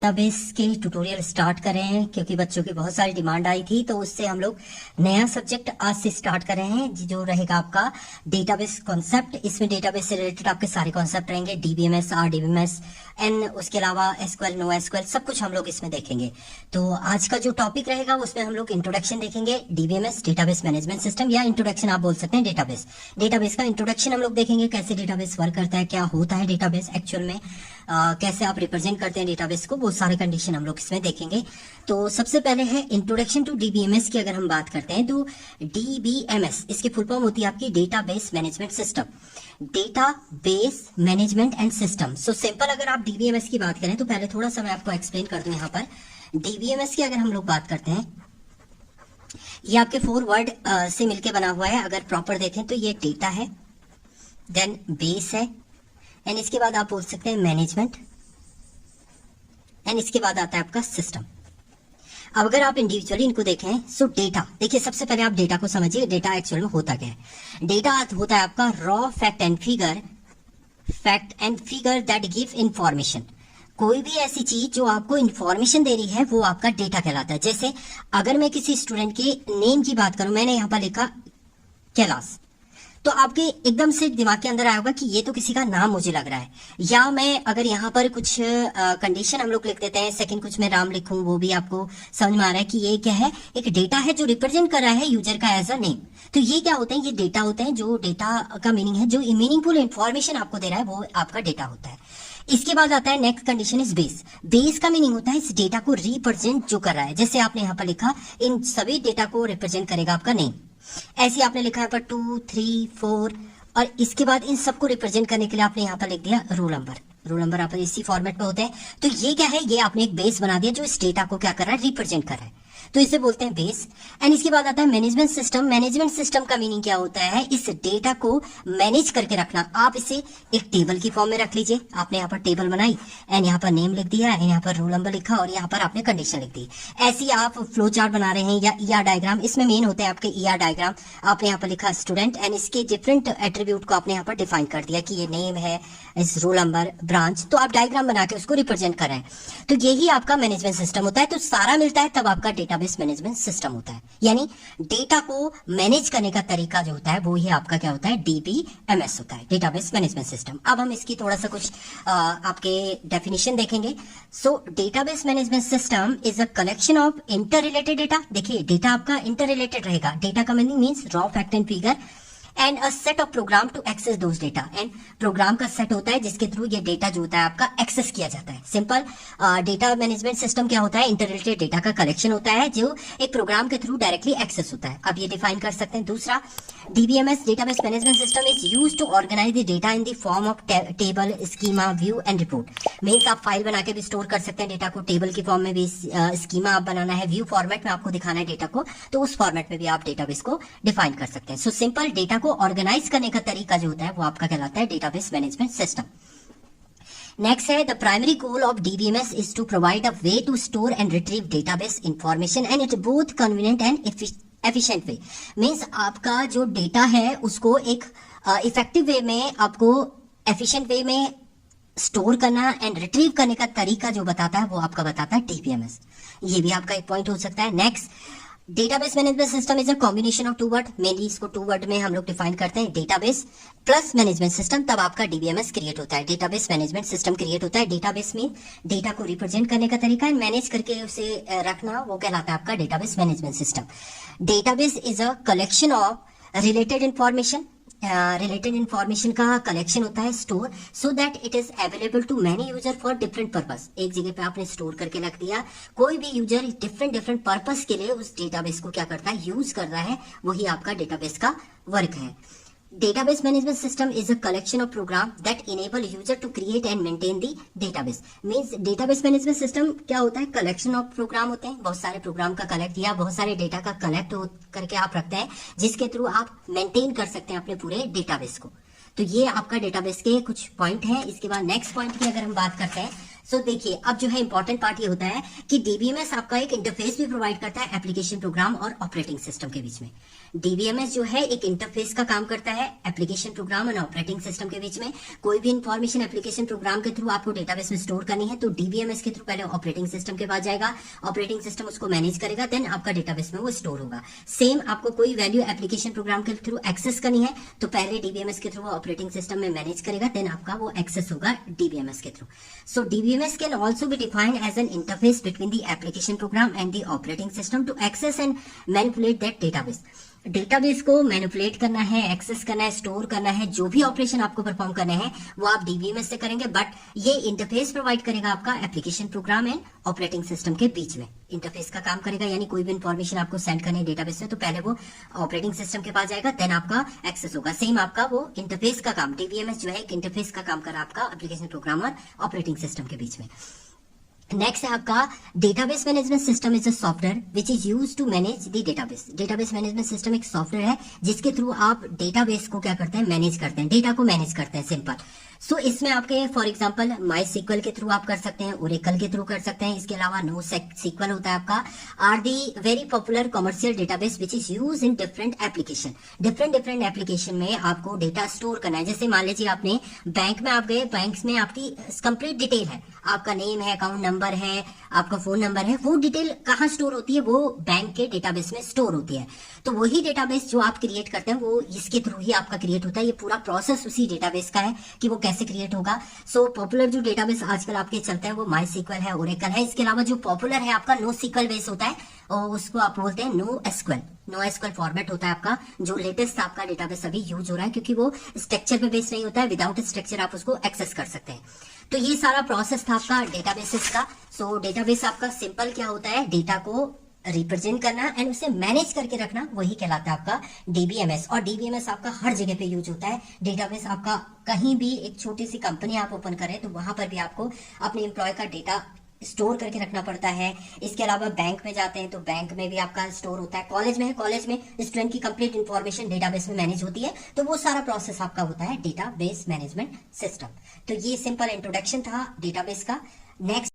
Database के tutorial start कर रहे हैं क्योंकि बच्चों की बहुत सारी डिमांड आई थी, तो उससे हम लोग नया सब्जेक्ट आज से स्टार्ट कर रहे हैं जो रहेगा आपका डेटाबेस कॉन्सेप्ट। इसमें डेटाबेस से रिलेटेड आपके सारे कॉन्सेप्ट रहेंगे, डीबीएमएस, आरडीबीएमएस एंड उसके अलावा एसक्यूएल, नो एसक्यूएल, सब कुछ हम लोग इसमें देखेंगे। तो आज का जो टॉपिक रहेगा उसमें हम लोग इंट्रोडक्शन देखेंगे, डीबीएमएस डेटाबेस मैनेजमेंट सिस्टम, या इंट्रोडक्शन आप बोल सकते हैं डेटाबेस का इंट्रोडक्शन हम लोग देखेंगे, कैसे डेटाबेस वर्क करता है, क्या होता है डेटाबेस एक्चुअल में, कैसे आप रिप्रेजेंट करते हैं डेटाबेस को, वो सारे कंडीशन हम लोग इसमें देखेंगे। तो सबसे पहले है इंट्रोडक्शन टू डीबीएमएस की अगर हम बात करते हैं तो डीबीएमएस इसकी फुल फॉर्म होती है आपकी database management system, database management and system. So simple अगर आप डीबीएमएस की बात करें तो पहले थोड़ा सा मैं आपको एक्सप्लेन कर दूं। यहाँ पर डीबीएमएस की अगर हम लोग बात करते हैं, ये आपके 4 वर्ड से मिलकर बना हुआ है। अगर प्रॉपर देखें तो ये डेटा है, देन बेस है, एंड इसके बाद आप बोल सकते हैं मैनेजमेंट, एंड इसके बाद आता है आपका सिस्टम। अब अगर आप इंडिविजुअली इनको देखें, सो डेटा, देखिए सबसे पहले आप डेटा को समझिए, डेटा एक्चुअल में होता क्या है। डेटा होता है आपका raw fact and figure that give information. कोई भी ऐसी चीज जो आपको इंफॉर्मेशन दे रही है वो आपका डेटा कहलाता है। जैसे अगर मैं किसी स्टूडेंट के नेम की बात करूं, मैंने यहां पर लिखा कैलाश, तो आपके एकदम से दिमाग के अंदर आया होगा कि ये तो किसी का नाम मुझे लग रहा है। या मैं अगर यहाँ पर कुछ कंडीशन हम लोग लिख देते हैं, सेकंड कुछ मैं नाम लिखूं, वो भी आपको समझ में आ रहा है कि ये क्या है, एक डेटा है जो रिप्रेजेंट कर रहा है यूजर का एज अ नेम। तो ये क्या होते हैं, ये डेटा होते हैं। जो डेटा का मीनिंग है, जो मीनिंगफुल इंफॉर्मेशन आपको दे रहा है वो आपका डेटा होता है। इसके बाद आता है next condition is base. Base का मीनिंग होता है इस डेटा को रिप्रेजेंट जो कर रहा है। जैसे आपने यहाँ पर लिखा, इन सभी डेटा को रिप्रेजेंट करेगा आपका नेम। ऐसे आपने लिखा है पर 2, 3, 4, और इसके बाद इन सबको रिप्रेजेंट करने के लिए आपने यहाँ पर लिख दिया रोल नंबर। रोल नंबर आप इसी फॉर्मेट में होते हैं। तो ये क्या है, ये आपने एक बेस बना दिया जो इस डेटा को क्या कर रहा है, रिप्रेजेंट कर रहा है। तो इसे बोलते हैं बेस। एंड इसके बाद आता है मैनेजमेंट सिस्टम। मैनेजमेंट सिस्टम का मीनिंग क्या होता है, इस डेटा को मैनेज करके रखना। आप इसे एक टेबल की फॉर्म में रख लीजिए। आपने यहाँ पर टेबल बनाई एंड यहाँ पर नेम लिख दिया, एंड यहाँ पर रोल नंबर लिखा, और यहाँ पर आपने कंडीशन लिख दी। ऐसी आप फ्लो चार्ट बना रहे हैं या ईआर डायग्राम, इसमें मेन होते हैं आपके ईआर डायग्राम। आपने यहाँ पर लिखा स्टूडेंट, एंड इसके डिफरेंट एट्रीब्यूट को आपने यहाँ पर डिफाइन कर दिया कि ये नेम है, इस रोल नंबर, ब्रांच। तो आप डायग्राम बना के उसको रिप्रेजेंट कर रहे हैं। तो यही आपका मैनेजमेंट सिस्टम होता है। तो सारा मिलता है तब आपका डेटाबेस मैनेजमेंट सिस्टम होता है। यानी डेटा को मैनेज करने का तरीका जो होता है वो ही आपका क्या होता है, डीबीएमएस होता है, डेटाबेस मैनेजमेंट सिस्टम। अब हम इसकी थोड़ा सा कुछ आपके डेफिनेशन देखेंगे। So database management system is a collection of inter related data. देखिए डेटा आपका इंटर रिलेटेड रहेगा। डेटा का meaning means raw fact and figure and a set of program to access those data. And program का set होता है जिसके through ये data जो होता है आपका एक्सेस किया जाता है। सिंपल डेटा मैनेजमेंट सिस्टम क्या होता है, इंटर रिलेटेड डेटा का कलेक्शन होता है जो एक प्रोग्राम के थ्रू डायरेक्टली एक्सेस होता है। अब ये डिफाइन कर सकते हैं। दूसरा, DBMS database management system is used to organise the data in the form of table, schema, view and report. Means आप फाइल बना के भी स्टोर कर सकते हैं डेटा को, टेबल की फॉर्म में भी, स्कीमा आप बनाना है, व्यू फॉर्मेट में आपको दिखाना है डेटा को, तो उस फॉर्मेट में भी आप डेटाबेस को डिफाइन कर सकते हैं। सो सिंपल डेटा को ऑर्गेनाइज करने का तरीका जो होता है वो आपका कहलाता है डेटाबेस मैनेजमेंट सिस्टम। नेक्स्ट है the primary goal of DBMS is to provide a way to store and retrieve database information and it both convenient and efficient way. Means आपका जो डेटा है उसको एक इफेक्टिव वे में, आपको efficient way में store करना एंड रिट्रीव करने का तरीका जो बताता है वो आपका बताता है डीबीएमएस। ये भी आपका एक पॉइंट हो सकता है। Next, database management system is a combination of 2 word. Mainly इसको 2 वर्ड में हम लोग डिफाइन करते हैं, डेटाबेस प्लस मैनेजमेंट सिस्टम, तब आपका डीबीएमएस क्रिएट होता है। डेटाबेस मैनेजमेंट सिस्टम क्रिएट होता है। डेटाबेस में डेटा को रिप्रेजेंट करने का तरीका एंड मैनेज करके उसे रखना, वो कहलाता है आपका database management system. Database is a collection of related information. Related information का कलेक्शन होता है, store, so that it is available to many user for different purpose. एक जगह पे आपने स्टोर करके रख दिया, कोई भी यूजर डिफरेंट पर्पस के लिए उस डेटाबेस को क्या करता है, यूज कर रहा है, वही आपका डेटाबेस का वर्क है। Database management system is a collection of program that enable user to create and maintain the database. Means database management system क्या होता है, collection of program होते हैं, बहुत सारे प्रोग्राम का कलेक्ट या बहुत सारे डेटा का कलेक्ट करके आप रखते हैं जिसके थ्रू आप मेंटेन कर सकते हैं अपने पूरे डेटाबेस को। तो ये आपका डेटाबेस के कुछ पॉइंट हैं। इसके बाद नेक्स्ट पॉइंट की अगर हम बात करते हैं, सो देखिए, अब जो है इंपॉर्टेंट पार्ट ये होता है कि डीबीएमएस आपका एक इंटरफेस भी प्रोवाइड करता है एप्लीकेशन प्रोग्राम और ऑपरेटिंग सिस्टम के बीच में। डीबीएमएस जो है एक इंटरफेस का काम करता है एप्लीकेशन प्रोग्राम और ऑपरेटिंग सिस्टम के बीच में। कोई भी इंफॉर्मेशन एप्लीकेशन प्रोग्राम के थ्रू आपको डेटाबेस में स्टोर करनी है तो डीबीएमएस के थ्रू पहले ऑपरेटिंग सिस्टम के पास जाएगा, ऑपरेटिंग सिस्टम उसको मैनेज करेगा, देन आपका डेटाबेस में वो स्टोर होगा। सेम आपको कोई वैल्यू एप्लीकेशन प्रोग्राम के थ्रू एक्सेस करनी है तो पहले डीबीएमएस के थ्रू ऑपरेटिंग सिस्टम में मैनेज करेगा, देन आपका वो एक्सेस होगा डीबीएमएस के through. So DBMS can also be defined as an interface between the application program and the operating system to access and manipulate that database. Database को manipulate करना है, access करना है, स्टोर करना है, जो भी ऑपरेशन आपको परफॉर्म करने हैं वो आप डीबीएमएस से करेंगे, बट ये इंटरफेस प्रोवाइड करेगा आपका application program and operating system के बीच में। इंटरफेस का काम करेगा, यानी कोई भी इंफॉर्मेशन आपको सेंड करनी है डेटाबेस में तो पहले वो ऑपरेटिंग सिस्टम के पास जाएगा, देन आपका एक्सेस होगा। सेम आपका वो इंटरफेस का काम, डीबीएमएस जो है एक इंटरफेस का काम कर आपका एप्लीकेशन प्रोग्राम और ऑपरेटिंग सिस्टम के बीच में। नेक्स्ट है आपका database management system is a software which is use to manage the database. Database management system एक सॉफ्टवेयर है जिसके थ्रू आप डेटाबेस को क्या करते हैं, मैनेज करते हैं, डेटा को मैनेज करते हैं, सिंपल। सो इसमें आपके फॉर एग्जांपल माई सीक्वल के थ्रू आप कर सकते हैं, ओरेकल के थ्रू कर सकते हैं, इसके अलावा नो सीक्वल होता है आपका, are the very popular commercial database which is use in different application. Different application में आपको डेटा स्टोर करना है। जैसे मान लीजिए आपने बैंक में आप गए, बैंक में आपकी कंप्लीट डिटेल है, आपका नेम है, अकाउंट नंबर है, आपका फोन नंबर है, वो डिटेल कहाँ स्टोर होती है, वो बैंक के डेटाबेस में स्टोर होती है। तो वही डेटाबेस जो आप क्रिएट करते हैं वो इसके थ्रू ही आपका क्रिएट होता है। ये पूरा प्रोसेस उसी डेटाबेस का है कि वो कैसे क्रिएट होगा। सो पॉपुलर जो डेटाबेस आजकल आपके चलते हैं वो माई सीक्वल है, ओरेकल है। इसके अलावा जो पॉपुलर है आपका नो सीक्वल बेस होता है और उसको आप बोलते हैं no SQL. No SQL format होता है आपका, जो लेटेस्ट आपका डेटाबेस अभी यूज हो रहा है, क्योंकि वो स्ट्रक्चर पे बेस नहीं होता है, विदाउट स्ट्रक्चर आप उसको एक्सेस कर सकते हैं। तो ये सारा प्रोसेस था आपका डेटाबेसेस का। सो डेटाबेस आपका सिंपल क्या होता है, डेटा को रिप्रेजेंट करना एंड उसे मैनेज करके रखना, वही कहलाता है आपका डीबीएमएस। और डीबीएमएस आपका हर जगह पे यूज होता है। डेटाबेस आपका कहीं भी, एक छोटी सी कंपनी आप ओपन करें तो वहां पर भी आपको अपने एम्प्लॉय का डेटा स्टोर करके रखना पड़ता है। इसके अलावा बैंक में जाते हैं तो बैंक में भी आपका स्टोर होता है। कॉलेज में है, कॉलेज में स्टूडेंट की कंप्लीट इंफॉर्मेशन डेटाबेस में मैनेज होती है। तो वो सारा प्रोसेस आपका होता है डेटाबेस मैनेजमेंट सिस्टम। तो ये सिंपल इंट्रोडक्शन था डेटाबेस का। नेक्स्ट